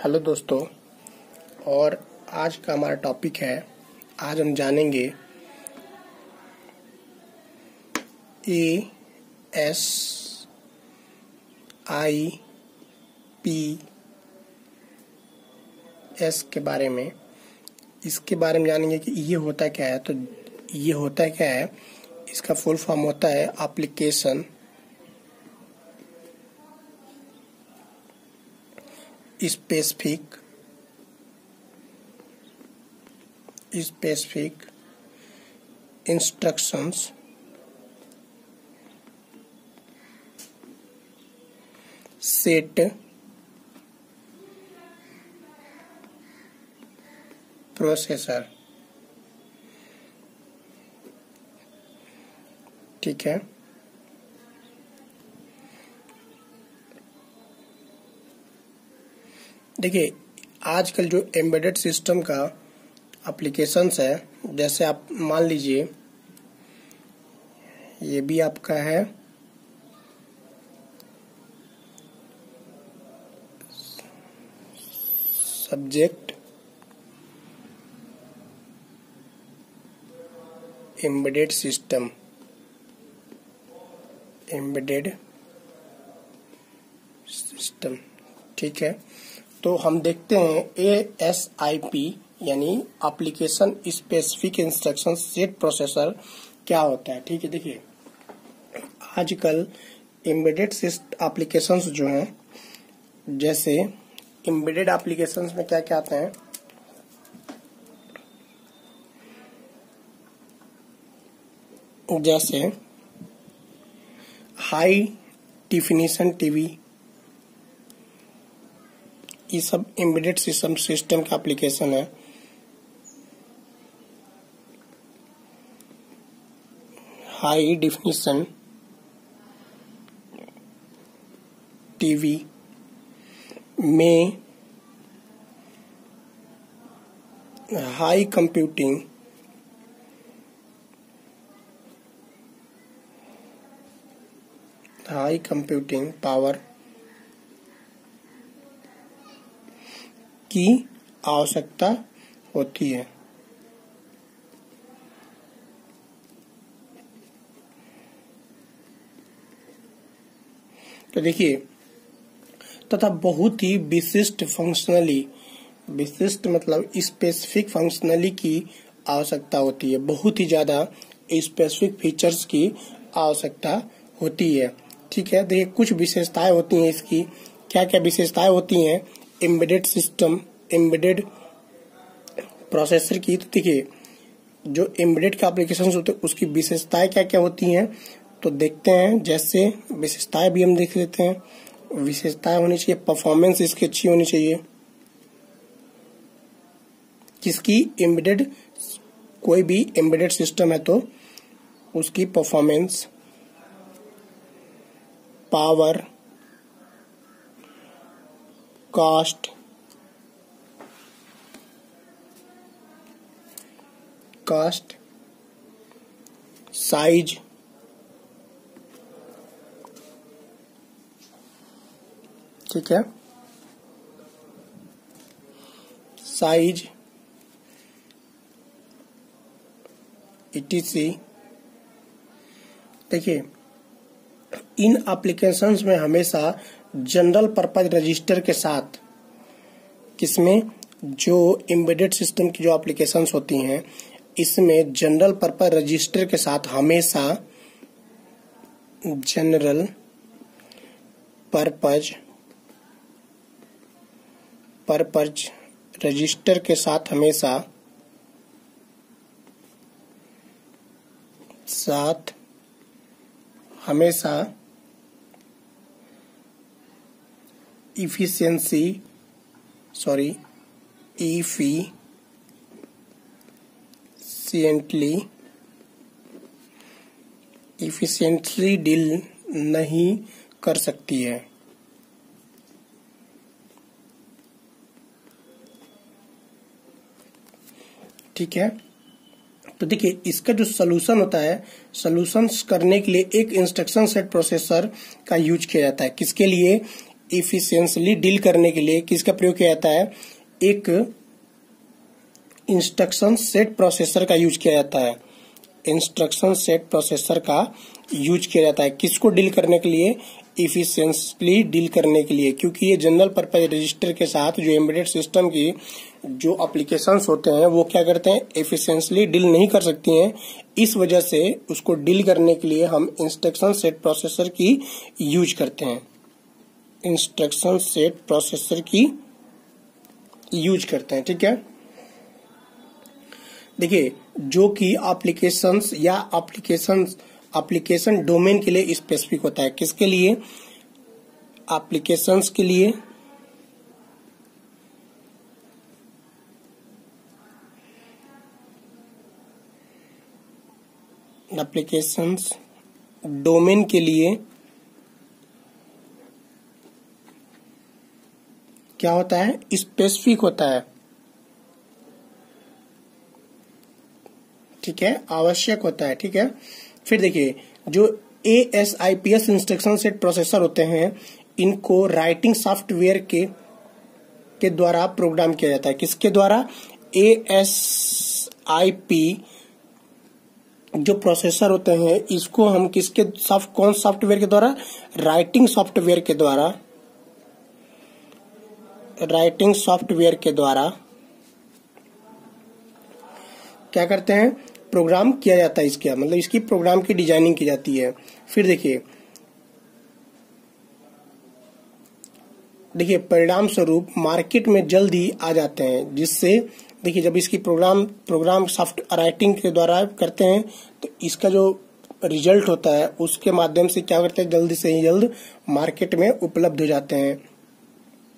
Hello दोस्तों। और आज का हमारा टॉपिक है, आज हम जानेंगे ASIPS के बारे में। इसके बारे में जानेंगे कि ये होता क्या है। तो ये होता क्या है, इसका फुल फॉर्म होता है application specific instructions set processor. ठीक है, देखिए आजकल जो एम्बेडेड सिस्टम का एप्लीकेशंस है, जैसे आप मान लीजिए ये भी आपका है सब्जेक्ट एम्बेडेड सिस्टम, ठीक है। तो हम देखते हैं ASIP यानी application specific instruction set processor क्या होता है। ठीक है, देखिए आजकल एम्बेडेड एप्लीकेशंस जो हैं, जैसे एम्बेडेड एप्लीकेशंस में क्या क्या आते हैं, जैसे हाई डेफिनेशन टीवी, ये सब एम्बेडेड सिस्टम का एप्लीकेशन है। हाई डेफिनेशन टीवी में हाई कंप्यूटिंग पावर की आवश्यकता होती है। तो देखिए, तथा बहुत ही विशिष्ट मतलब स्पेसिफिक फंक्शनली की आवश्यकता होती है। बहुत ही ज्यादा स्पेसिफिक फीचर्स की आवश्यकता होती है। ठीक है, देखिए कुछ विशेषताएं होती हैं इसकी। क्या क्या विशेषताएं होती हैं एम्बेडेड प्रोसेसर की। तो देखिए जो एम्बेडेड का एप्लीकेशन होते हैं उसकी विशेषताएं क्या क्या होती हैं, तो देखते हैं। जैसे विशेषताएं भी हम देख लेते हैं। विशेषताएं होनी चाहिए, परफॉर्मेंस इसकी अच्छी होनी चाहिए। किसकी? एम्बेडेड, कोई भी एम्बेडेड सिस्टम है तो उसकी परफॉर्मेंस, पावर, कॉस्ट, साइज, ठीक है, साइज etc। देखिए इन एप्लीकेशंस में हमेशा जनरल पर्पज रजिस्टर के साथ, किसमें? जो एम्बेडेड सिस्टम की जो एप्लीकेशंस होती हैं इसमें जनरल पर्पज रजिस्टर के साथ हमेशा जनरल पर्पज रजिस्टर के साथ हमेशा इफिशिएंटली डील नहीं कर सकती है। ठीक है, तो देखिए इसका जो सलूशन होता है, सलूशंस करने के लिए एक इंस्ट्रक्शन सेट प्रोसेसर का यूज किया जाता है। किसके लिए? इफिशिएंटली डील करने के लिए किसका प्रयोग किया जाता है, एक इंस्ट्रक्शन सेट प्रोसेसर का यूज किया जाता है। इंस्ट्रक्शन सेट प्रोसेसर का यूज किया जाता है किसको डील करने के लिए, इफिशिएंटली डील करने के लिए, क्योंकि ये जनरल पर्पज रजिस्टर के साथ जो एम्बेडेड सिस्टम की जो एप्लीकेशंस होते हैं वो क्या करते हैं, एफिशिएंटली डील नहीं कर सकती हैं। इस वजह से उसको डील करने के लिए हम इंस्ट्रक्शन सेट प्रोसेसर की यूज करते हैं, इंस्ट्रक्शन सेट प्रोसेसर की यूज करते हैं। ठीक है, देखिए जो कि एप्लीकेशंस या एप्लीकेशन डोमेन के लिए स्पेसिफिक होता है, किसके लिए, एप्लीकेशंस के लिए, एप्लीकेशंस डोमेन के लिए क्या होता है, स्पेसिफिक होता है। ठीक है, आवश्यक होता है। ठीक है, फिर देखिए जो ASIPS इंस्ट्रक्शन सेट प्रोसेसर होते हैं इनको राइटिंग सॉफ्टवेयर के द्वारा प्रोग्राम किया जाता है। किसके द्वारा, ASIP जो प्रोसेसर होते हैं इसको हम किसके कौन सॉफ्टवेयर के द्वारा, राइटिंग सॉफ्टवेयर के द्वारा, राइटिंग सॉफ्टवेयर के द्वारा क्या करते हैं, प्रोग्राम किया जाता है। इसका मतलब इसकी प्रोग्राम की डिजाइनिंग की जाती है। फिर देखिए परिणाम स्वरूप मार्केट में जल्द ही आ जाते हैं, जिससे देखिए जब इसकी प्रोग्राम सॉफ्ट राइटिंग के द्वारा करते हैं तो इसका जो रिजल्ट होता है उसके माध्यम से क्या करते हैं, जल्द से ही जल्द मार्केट में उपलब्ध हो जाते हैं।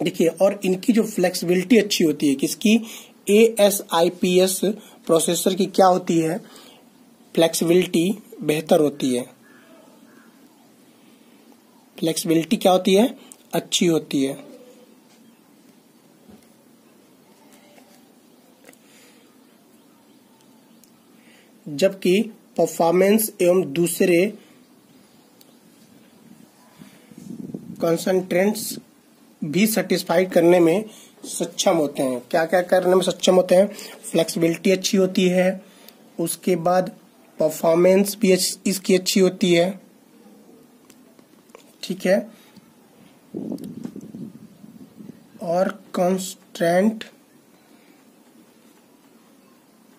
देखिए और इनकी जो फ्लेक्सिबिलिटी अच्छी होती है, किसकी, ASIPS प्रोसेसर की क्या होती है, फ्लेक्सिबिलिटी बेहतर होती है। फ्लेक्सिबिलिटी क्या होती है, अच्छी होती है। जबकि परफॉर्मेंस एवं दूसरे कंसंट्रेंट्स भी सेटिस्फाई करने में सक्षम होते हैं। क्या क्या करने में सक्षम होते हैं, फ्लेक्सिबिलिटी अच्छी होती है, उसके बाद परफॉर्मेंस भी इसकी अच्छी होती है। ठीक है, और कंस्ट्रेंट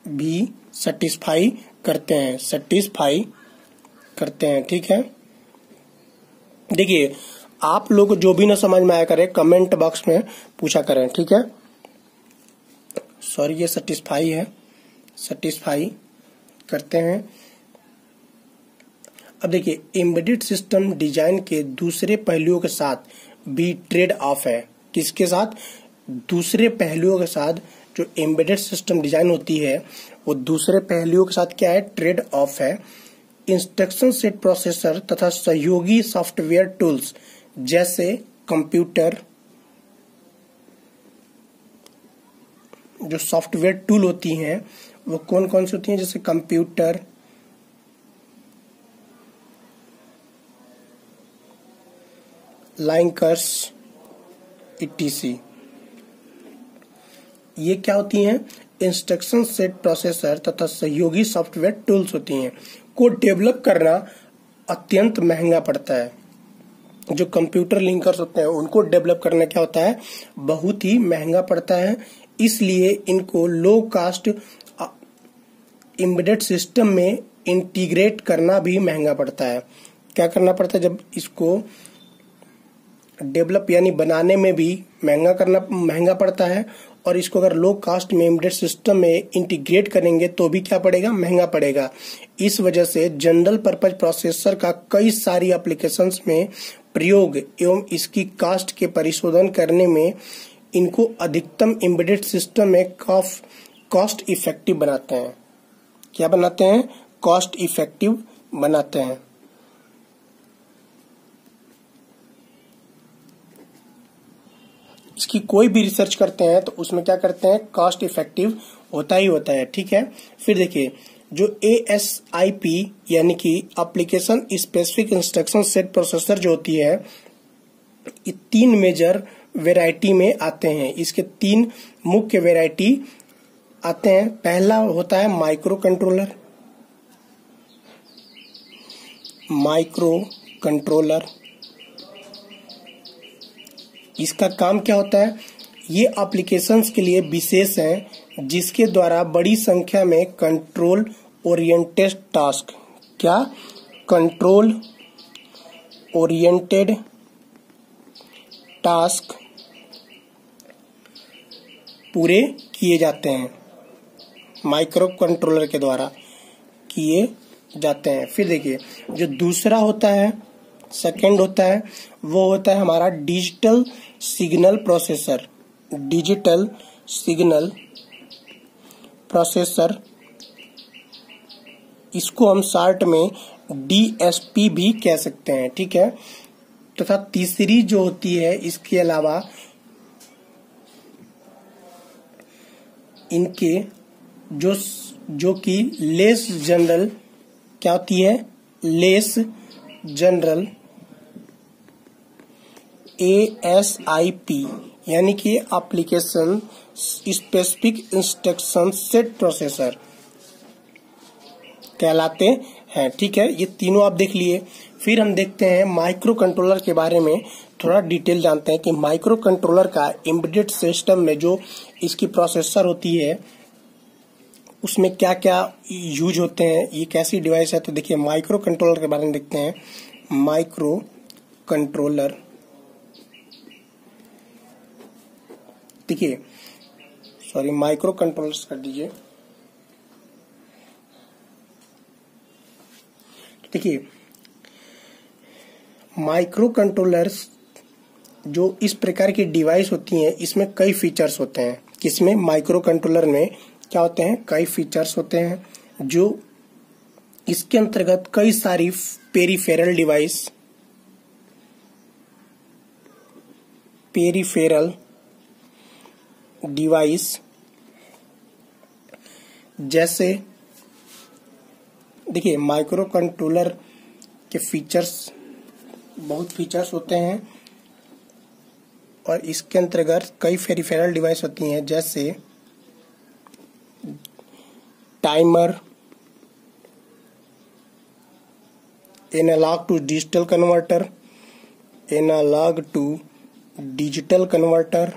भी सेटिस्फाई करते हैं। ठीक है, देखिए आप लोग जो भी ना समझ में आया करें कमेंट बॉक्स में पूछा करें। ठीक है, सॉरी ये सेटिस्फाई है, सेटिस्फाई करते हैं। अब देखिए एम्बेडेड सिस्टम डिजाइन के दूसरे पहलुओं के साथ भी ट्रेड ऑफ है। किसके साथ, दूसरे पहलुओं के साथ जो एम्बेडेड सिस्टम डिजाइन होती है वो दूसरे पहलुओं के साथ क्या है, ट्रेड ऑफ है। इंस्ट्रक्शन सेट प्रोसेसर तथा सहयोगी सॉफ्टवेयर टूल्स जैसे कंप्यूटर, जो सॉफ्टवेयर टूल होती हैं वो कौन कौन सी होती हैं, जैसे कंप्यूटर, लाइंकर्स, etc. ये क्या होती हैं, इंस्ट्रक्शन सेट प्रोसेसर तथा सहयोगी सॉफ्टवेयर टूल्स होती हैं। को डेवलप करना अत्यंत महंगा पड़ता है। जो कंप्यूटर लिंकर्स होते हैं उनको डेवलप करना क्या होता है, बहुत ही महंगा पड़ता है। इसलिए इनको लो कास्ट एम्बेडेड सिस्टम में इंटीग्रेट करना भी महंगा पड़ता है। क्या करना पड़ता है, जब इसको डेवलप यानी बनाने में भी महंगा पड़ता है, और इसको अगर लो कास्ट में एम्बेडेड सिस्टम में इंटीग्रेट करेंगे तो भी क्या पड़ेगा, महंगा पड़ेगा। इस वजह से जनरल पर्पज प्रोसेसर का कई सारी एप्लीकेशंस में प्रयोग एवं इसकी कास्ट के परिशोधन करने में इनको अधिकतम एम्बेडेड सिस्टम में कॉस्ट इफेक्टिव बनाते हैं। क्या बनाते हैं, कॉस्ट इफेक्टिव बनाते हैं। इसकी कोई भी रिसर्च करते हैं तो उसमें क्या करते हैं, कॉस्ट इफेक्टिव होता ही होता है। ठीक है, फिर देखिए जो यानी कि application specific instruction set processor जो होती है ये 3 मेजर वैरायटी में आते हैं। इसके 3 मुख्य वैरायटी आते हैं। पहला होता है माइक्रो कंट्रोलर। माइक्रो कंट्रोलर, इसका काम क्या होता है? ये एप्लीकेशंस के लिए विशेष है जिसके द्वारा बड़ी संख्या में कंट्रोल ओरिएंटेड टास्क, क्या कंट्रोल ओरिएंटेड टास्क पूरे किए जाते हैं, माइक्रो कंट्रोलर के द्वारा किए जाते हैं। फिर देखिए जो दूसरा होता है, सेकंड होता है, वो होता है हमारा digital signal processor. Digital signal processor, इसको हम शॉर्ट में डीएसपी भी कह सकते हैं, ठीक है। तथा तीसरी जो होती है, इसके अलावा इनके जो कि लेस जनरल, क्या होती है? लेस जनरल ASIP, यानी कि application specific instruction set processor कहलाते हैं, ठीक है। ये तीनों आप देख लिए। फिर हम देखते हैं माइक्रो कंट्रोलर के बारे में थोड़ा डिटेल जानते हैं कि माइक्रो कंट्रोलर का एम्बेडेड सिस्टम में जो इसकी प्रोसेसर होती है उसमें क्या क्या यूज होते हैं, ये कैसी डिवाइस है। तो देखिए माइक्रो कंट्रोलर के बारे में देखते हैं। माइक्रो कंट्रोलर, देखिए सॉरी माइक्रो कंट्रोलर्स कर दीजिए। देखिए माइक्रो कंट्रोलर्स जो इस प्रकार की डिवाइस होती हैं, इसमें कई फीचर्स होते हैं। किसमें? माइक्रो कंट्रोलर में क्या होते हैं? कई फीचर्स होते हैं जो इसके अंतर्गत कई सारी पेरिफेरल डिवाइस जैसे देखिए माइक्रो कंट्रोलर के फीचर्स, बहुत फीचर्स होते हैं और इसके अंतर्गत कई पेरिफेरल डिवाइस होती हैं जैसे timer, analog to digital converter, analog to digital converter,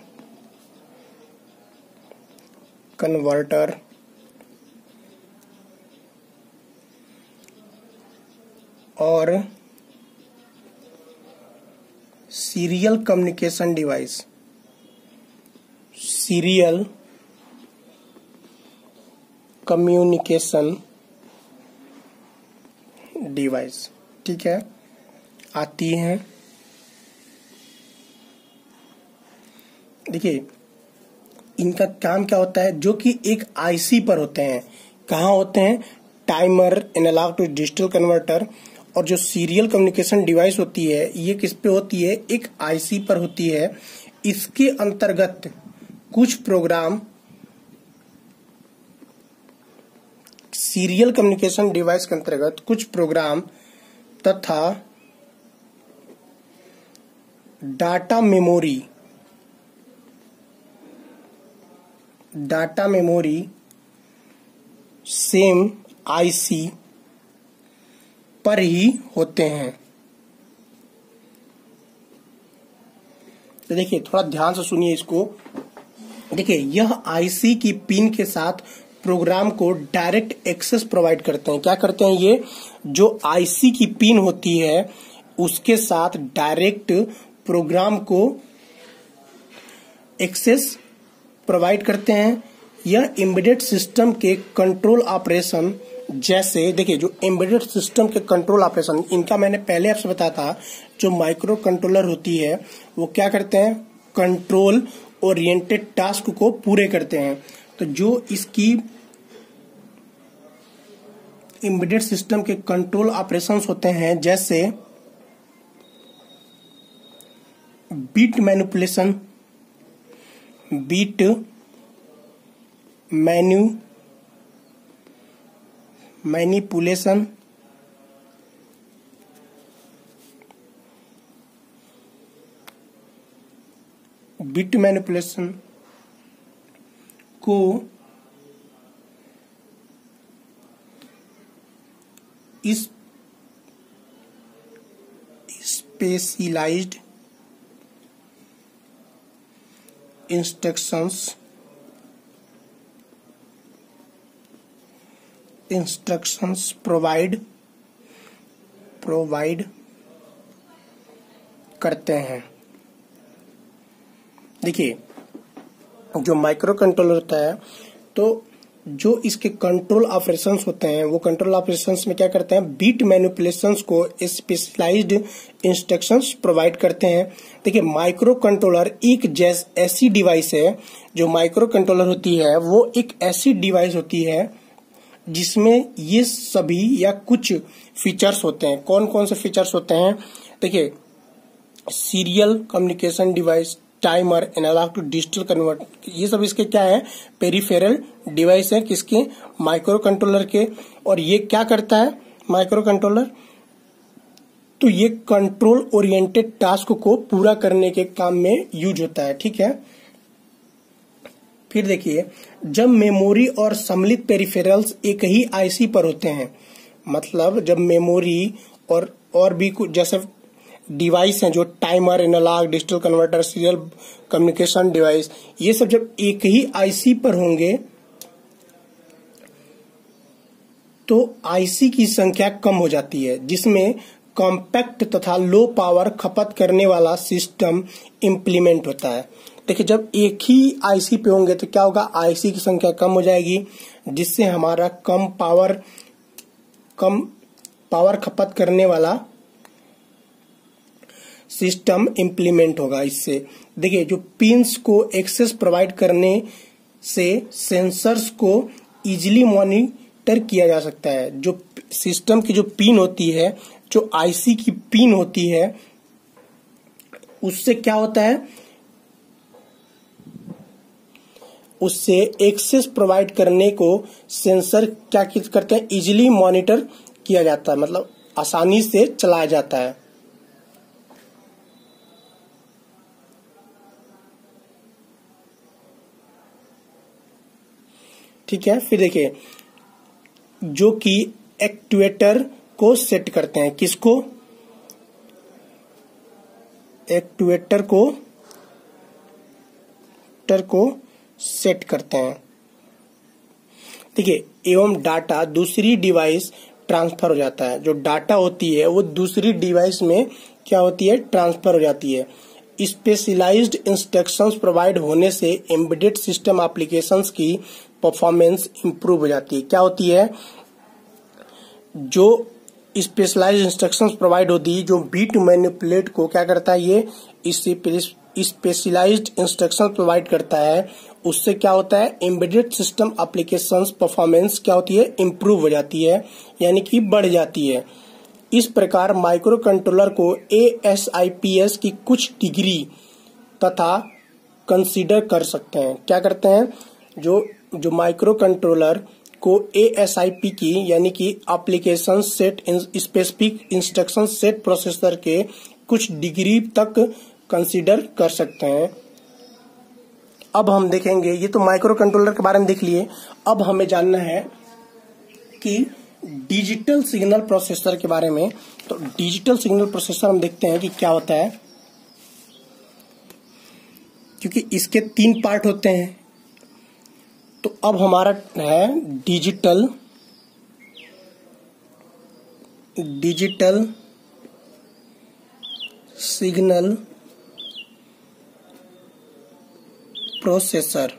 और serial communication device, serial communication device, ठीक है, आती हैं। देखिए इनका काम क्या होता है, जो कि एक आईसी पर होते हैं। कहाँ होते हैं? Timer, analog to digital converter और जो सीरियल कम्युनिकेशन डिवाइस होती है, ये किस पे होती है? एक आईसी पर होती है। इसके अंतर्गत कुछ प्रोग्राम, सीरियल कम्युनिकेशन डिवाइस के अंतर्गत कुछ प्रोग्राम तथा डाटा मेमोरी सेम आईसी पर ही होते हैं। तो देखिए थोड़ा ध्यान से सुनिए इसको। देखिए यह आईसी की पिन के साथ प्रोग्राम को डायरेक्ट एक्सेस प्रोवाइड करते हैं। क्या करते हैं? ये जो आईसी की पिन होती है उसके साथ डायरेक्ट प्रोग्राम को एक्सेस प्रोवाइड करते हैं। यह एम्बेडेड सिस्टम के कंट्रोल ऑपरेशन, जैसे देखिए जो एम्बेडेड सिस्टम के कंट्रोल ऑपरेशन, इनका मैंने पहले आपसे बताया था, जो माइक्रो कंट्रोलर होती है वो क्या करते हैं? कंट्रोल ओरिएंटेड टास्क को पूरे करते हैं। तो जो इसकी एम्बेडेड सिस्टम के कंट्रोल ऑपरेशंस होते हैं, जैसे बिट मैनिपुलेशन, बिट मैनिपुलेशन को इस स्पेशलाइज्ड इंस्ट्रक्शंस प्रोवाइड करते हैं। देखिए, जो माइक्रो कंट्रोलर होता है, तो जो इसके कंट्रोल ऑपरेशंस होते हैं, वो कंट्रोल ऑपरेशंस में क्या करते हैं, बीट मैनिपुलेशंस को स्पेशलाइज्ड इंस्ट्रक्शंस प्रोवाइड करते हैं। देखिए, माइक्रो कंट्रोलर एक ऐसी डिवाइस है, जो माइक्रो कंट्रोलर होती है वो एक ऐसी डिवाइस होती है जिसमें ये सभी या कुछ फीचर्स होते हैं। कौन कौन से फीचर्स होते हैं? देखिए, serial communication device, timer, analog to digital convert, ये सब इसके क्या है, पेरिफेरल डिवाइस है किसके, माइक्रो कंट्रोलर के। और ये क्या करता है माइक्रो कंट्रोलर, तो ये कंट्रोल ओरिएंटेड टास्क को पूरा करने के काम में यूज होता है। ठीक है, फिर देखिए, जब मेमोरी और सम्मिलित पेरिफेरल्स एक ही आईसी पर होते हैं, मतलब जब मेमोरी और भी कुछ जैसे डिवाइस हैं, जो timer, analog, digital converter, serial communication device, ये सब जब एक ही आईसी पर होंगे तो आईसी की संख्या कम हो जाती है, जिसमें कॉम्पैक्ट तथा लो पावर खपत करने वाला सिस्टम इंप्लीमेंट होता है। देखिए, जब एक ही आईसी पे होंगे तो क्या होगा, आईसी की संख्या कम हो जाएगी, जिससे हमारा कम पावर खपत करने वाला सिस्टम इंप्लीमेंट होगा। इससे देखिए, जो पिंस को एक्सेस प्रोवाइड करने से सेंसर्स को इजीली मॉनिटर किया जा सकता है। जो सिस्टम की जो पिन होती है, जो आईसी की पिन होती है, उससे क्या होता है, उससे एक्सेस प्रोवाइड करने को सेंसर क्या करते हैं, इजीली मॉनिटर किया जाता है, मतलब आसानी से चलाया जाता है। ठीक है, फिर देखिए, जो कि एक्चुएटर को सेट करते हैं, किसको, एक्चुएटर को सेट करते हैं। देखिए, एवं डाटा दूसरी डिवाइस ट्रांसफर हो जाता है। जो डाटा होती है वो दूसरी डिवाइस में क्या होती है, ट्रांसफर हो जाती है। स्पेशलाइज्ड इंस्ट्रक्शंस प्रोवाइड होने से एम्बेडेड सिस्टम एप्लीकेशंस की परफॉर्मेंस इंप्रूव हो जाती है। क्या होती है, जो स्पेशलाइज्ड इंस्ट्रक्शंस प्रोवाइड होती है, जो बीट मैनिपुलेट को क्या करता है, ये स्पेशलाइज्ड इंस्ट्रक्शन प्रोवाइड करता है, उससे क्या होता है, एम्बेडेड सिस्टम एप्लीकेशंस परफॉर्मेंस क्या होती है, इंप्रूव हो जाती है, यानी कि बढ़ जाती है। इस प्रकार माइक्रो कंट्रोलर को ASIPs की कुछ डिग्री तथा कंसीडर कर सकते हैं। क्या करते हैं, जो माइक्रो कंट्रोलर को ASIP की यानी कि application set specific instruction set processor के कुछ डिग्री तक कंसीडर कर सकते हैं। अब हम देखेंगे, ये तो माइक्रो कंट्रोलर के बारे में देख लिए, अब हमें जानना है कि डिजिटल सिग्नल प्रोसेसर के बारे में। तो डिजिटल सिग्नल प्रोसेसर हम देखते हैं कि क्या होता है, क्योंकि इसके 3 पार्ट होते हैं। तो अब हमारा है डिजिटल सिग्नल प्रोसेसर।